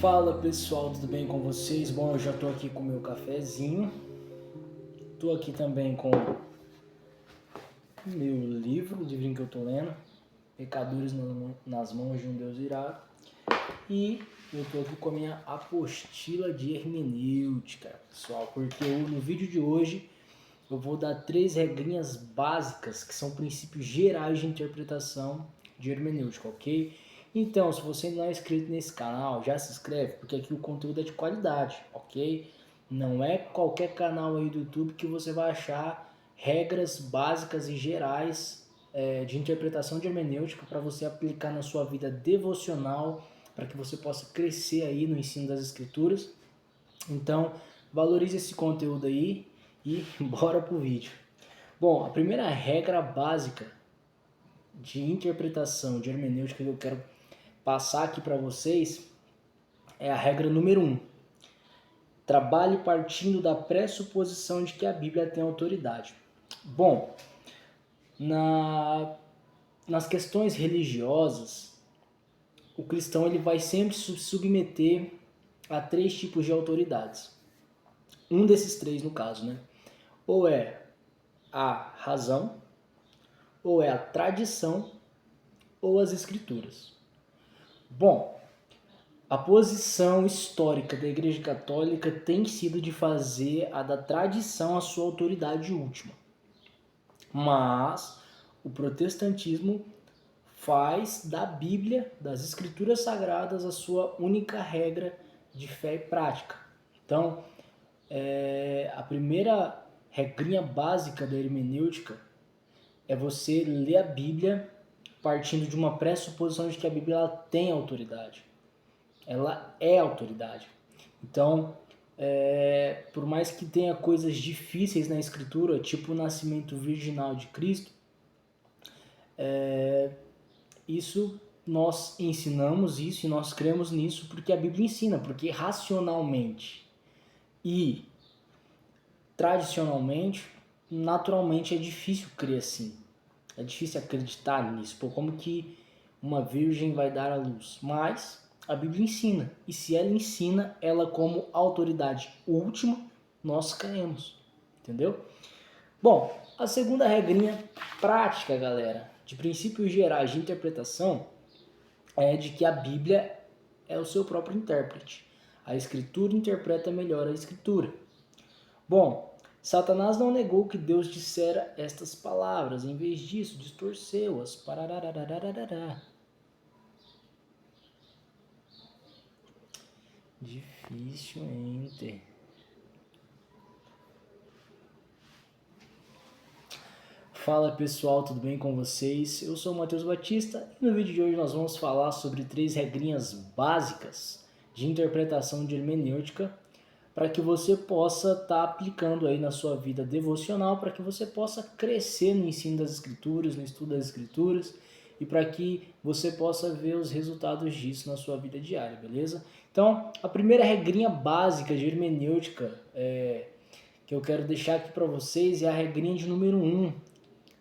Fala pessoal, tudo bem com vocês? Bom, eu já tô aqui com o meu cafezinho. Tô aqui também com o meu livro, o livrinho que eu tô lendo, Pecadores nas mãos de um Deus irado. E eu tô aqui com a minha apostila de hermenêutica, pessoal, porque no vídeo de hoje eu vou dar 3 regrinhas básicas que são princípios gerais de interpretação de hermenêutica, ok? Então, se você ainda não é inscrito nesse canal, já se inscreve, porque aqui o conteúdo é de qualidade, ok? Não é qualquer canal aí do YouTube que você vai achar regras básicas e gerais de interpretação de hermenêutica para você aplicar na sua vida devocional, para que você possa crescer aí no ensino das escrituras. Então, valorize esse conteúdo aí e bora pro vídeo. Bom, a primeira regra básica de interpretação de hermenêutica que eu quero passar aqui para vocês é a regra número 1. Trabalhe partindo da pressuposição de que a Bíblia tem autoridade. Bom, nas questões religiosas, o cristão ele vai sempre se submeter a 3 tipos de autoridades. Um desses 3 no caso, né? Ou é a razão, ou é a tradição, ou as escrituras. Bom, a posição histórica da Igreja Católica tem sido de fazer a da tradição a sua autoridade última. Mas o protestantismo faz da Bíblia, das Escrituras Sagradas, a sua única regra de fé e prática. Então, a primeira regrinha básica da hermenêutica é você ler a Bíblia partindo de uma pressuposição de que a Bíblia ela tem autoridade. Ela é autoridade. Então, por mais que tenha coisas difíceis na Escritura, tipo o nascimento virginal de Cristo, isso nós ensinamos isso e nós cremos nisso porque a Bíblia ensina, porque racionalmente e tradicionalmente, naturalmente é difícil crer assim. É difícil acreditar nisso. Pô, como que uma virgem vai dar à luz? Mas a Bíblia ensina. E se ela ensina, ela como autoridade última, nós cremos. Entendeu? Bom, a segunda regrinha prática, galera, de princípios gerais de interpretação, é de que a Bíblia é o seu próprio intérprete. A Escritura interpreta melhor a Escritura. Bom, Satanás não negou que Deus dissera estas palavras, em vez disso, distorceu-as. Difícil, enter. Fala pessoal, tudo bem com vocês? Eu sou o Matheus Batista e no vídeo de hoje nós vamos falar sobre 3 regrinhas básicas de interpretação de hermenêutica para que você possa estar aplicando aí na sua vida devocional, para que você possa crescer no ensino das escrituras, no estudo das escrituras e para que você possa ver os resultados disso na sua vida diária, beleza? Então, a primeira regrinha básica de hermenêutica que eu quero deixar aqui para vocês é a regrinha de número 1.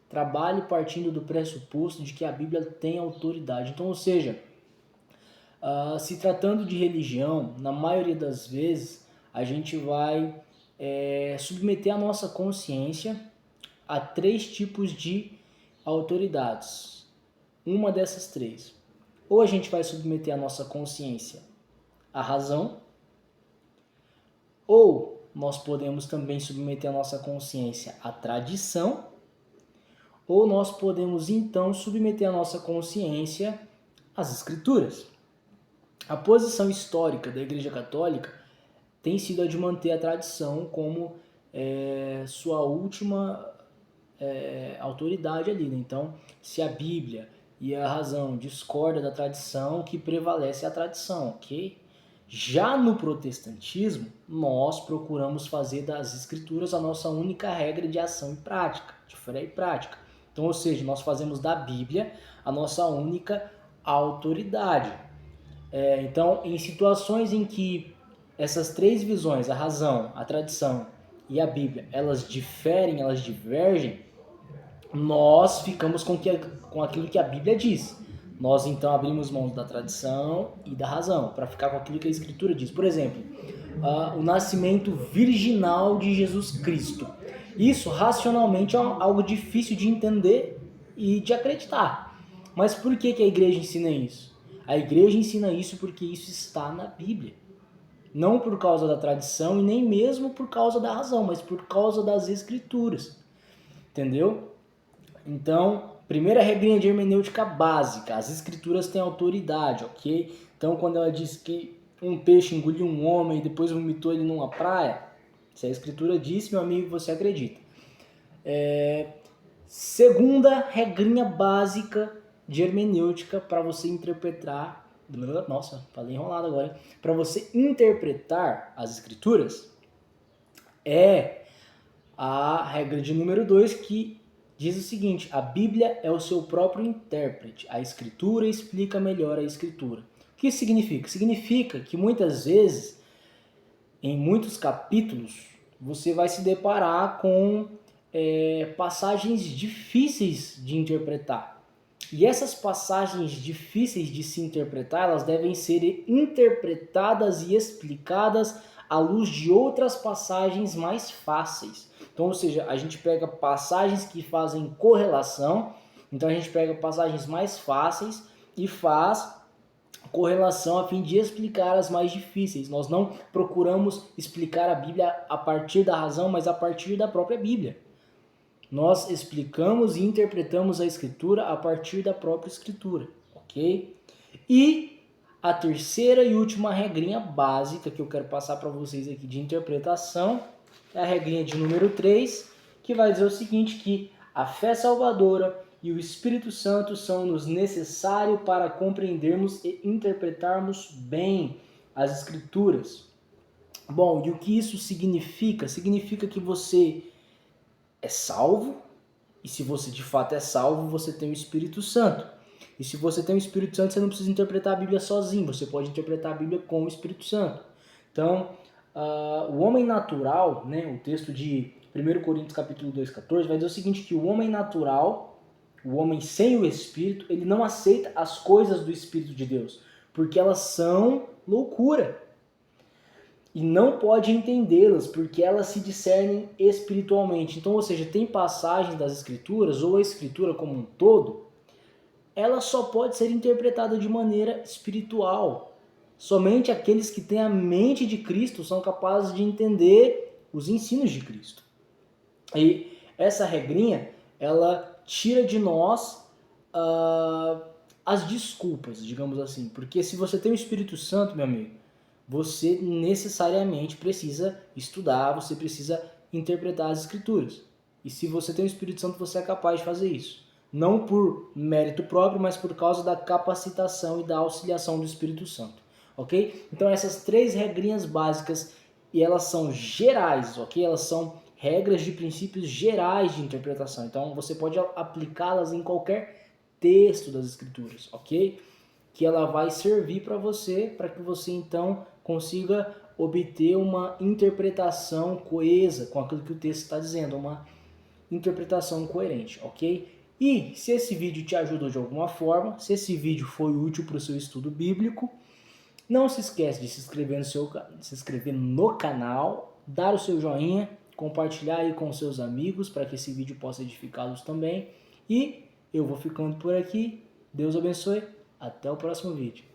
Trabalhe partindo do pressuposto de que a Bíblia tem autoridade. Então, ou seja, se tratando de religião, na maioria das vezes, a gente vai submeter a nossa consciência a 3 tipos de autoridades. Uma dessas 3. Ou a gente vai submeter a nossa consciência à razão, ou nós podemos também submeter a nossa consciência à tradição, ou nós podemos então submeter a nossa consciência às escrituras. A posição histórica da Igreja Católica tem sido a de manter a tradição como sua última autoridade ali, né? Então, se a Bíblia e a razão discordam da tradição, que prevalece a tradição, ok? Já no protestantismo, nós procuramos fazer das escrituras a nossa única regra de ação e prática, de fé e prática. Então, ou seja, nós fazemos da Bíblia a nossa única autoridade. Então, em situações em que essas 3 visões, a razão, a tradição e a Bíblia, elas diferem, elas divergem, nós ficamos com aquilo que a Bíblia diz. Nós então abrimos mão da tradição e da razão para ficar com aquilo que a Escritura diz. Por exemplo, o nascimento virginal de Jesus Cristo. Isso racionalmente é algo difícil de entender e de acreditar. Mas por que a igreja ensina isso? A igreja ensina isso porque isso está na Bíblia. Não por causa da tradição e nem mesmo por causa da razão, mas por causa das Escrituras. Entendeu? Então, primeira regrinha de hermenêutica básica, as Escrituras têm autoridade, ok? Então, quando ela diz que um peixe engoliu um homem e depois vomitou ele numa praia, se a Escritura diz, meu amigo, você acredita. Segunda regrinha básica de hermenêutica para você interpretar... Nossa, falei enrolado agora. Para você interpretar as Escrituras, é a regra de número 2, que diz o seguinte: a Bíblia é o seu próprio intérprete. A Escritura explica melhor a Escritura. O que isso significa? Significa que muitas vezes, em muitos capítulos, você vai se deparar com passagens difíceis de interpretar. E essas passagens difíceis de se interpretar, elas devem ser interpretadas e explicadas à luz de outras passagens mais fáceis. Então, ou seja, a gente pega passagens que fazem correlação, então a gente pega passagens mais fáceis e faz correlação a fim de explicar as mais difíceis. Nós não procuramos explicar a Bíblia a partir da razão, mas a partir da própria Bíblia. Nós explicamos e interpretamos a Escritura a partir da própria Escritura, ok? E a terceira e última regrinha básica que eu quero passar para vocês aqui de interpretação é a regrinha de número 3, que vai dizer o seguinte, que a fé salvadora e o Espírito Santo são-nos necessários para compreendermos e interpretarmos bem as Escrituras. Bom, e o que isso significa? Significa que você é salvo, e se você de fato é salvo, você tem o Espírito Santo. E se você tem o Espírito Santo, você não precisa interpretar a Bíblia sozinho, você pode interpretar a Bíblia com o Espírito Santo. Então, o homem natural, né, o texto de 1 Coríntios capítulo 2,14, vai dizer o seguinte, que o homem natural, o homem sem o Espírito, ele não aceita as coisas do Espírito de Deus, porque elas são loucura. E não pode entendê-las, porque elas se discernem espiritualmente. Então, ou seja, tem passagens das Escrituras, ou a Escritura como um todo, ela só pode ser interpretada de maneira espiritual. Somente aqueles que têm a mente de Cristo são capazes de entender os ensinos de Cristo. E essa regrinha, ela tira de nós as desculpas, digamos assim. Porque se você tem o Espírito Santo, meu amigo, você necessariamente precisa estudar, você precisa interpretar as Escrituras. E se você tem o Espírito Santo, você é capaz de fazer isso. Não por mérito próprio, mas por causa da capacitação e da auxiliação do Espírito Santo. Ok? Então essas 3 regrinhas básicas, e elas são gerais, ok? Elas são regras de princípios gerais de interpretação. Então você pode aplicá-las em qualquer texto das Escrituras, ok? Que ela vai servir para você, para que você então consiga obter uma interpretação coesa com aquilo que o texto está dizendo, uma interpretação coerente, ok? E se esse vídeo te ajudou de alguma forma, se esse vídeo foi útil para o seu estudo bíblico, não se esquece de se inscrever no canal, dar o seu joinha, compartilhar aí com seus amigos para que esse vídeo possa edificá-los também. E eu vou ficando por aqui. Deus abençoe. Até o próximo vídeo.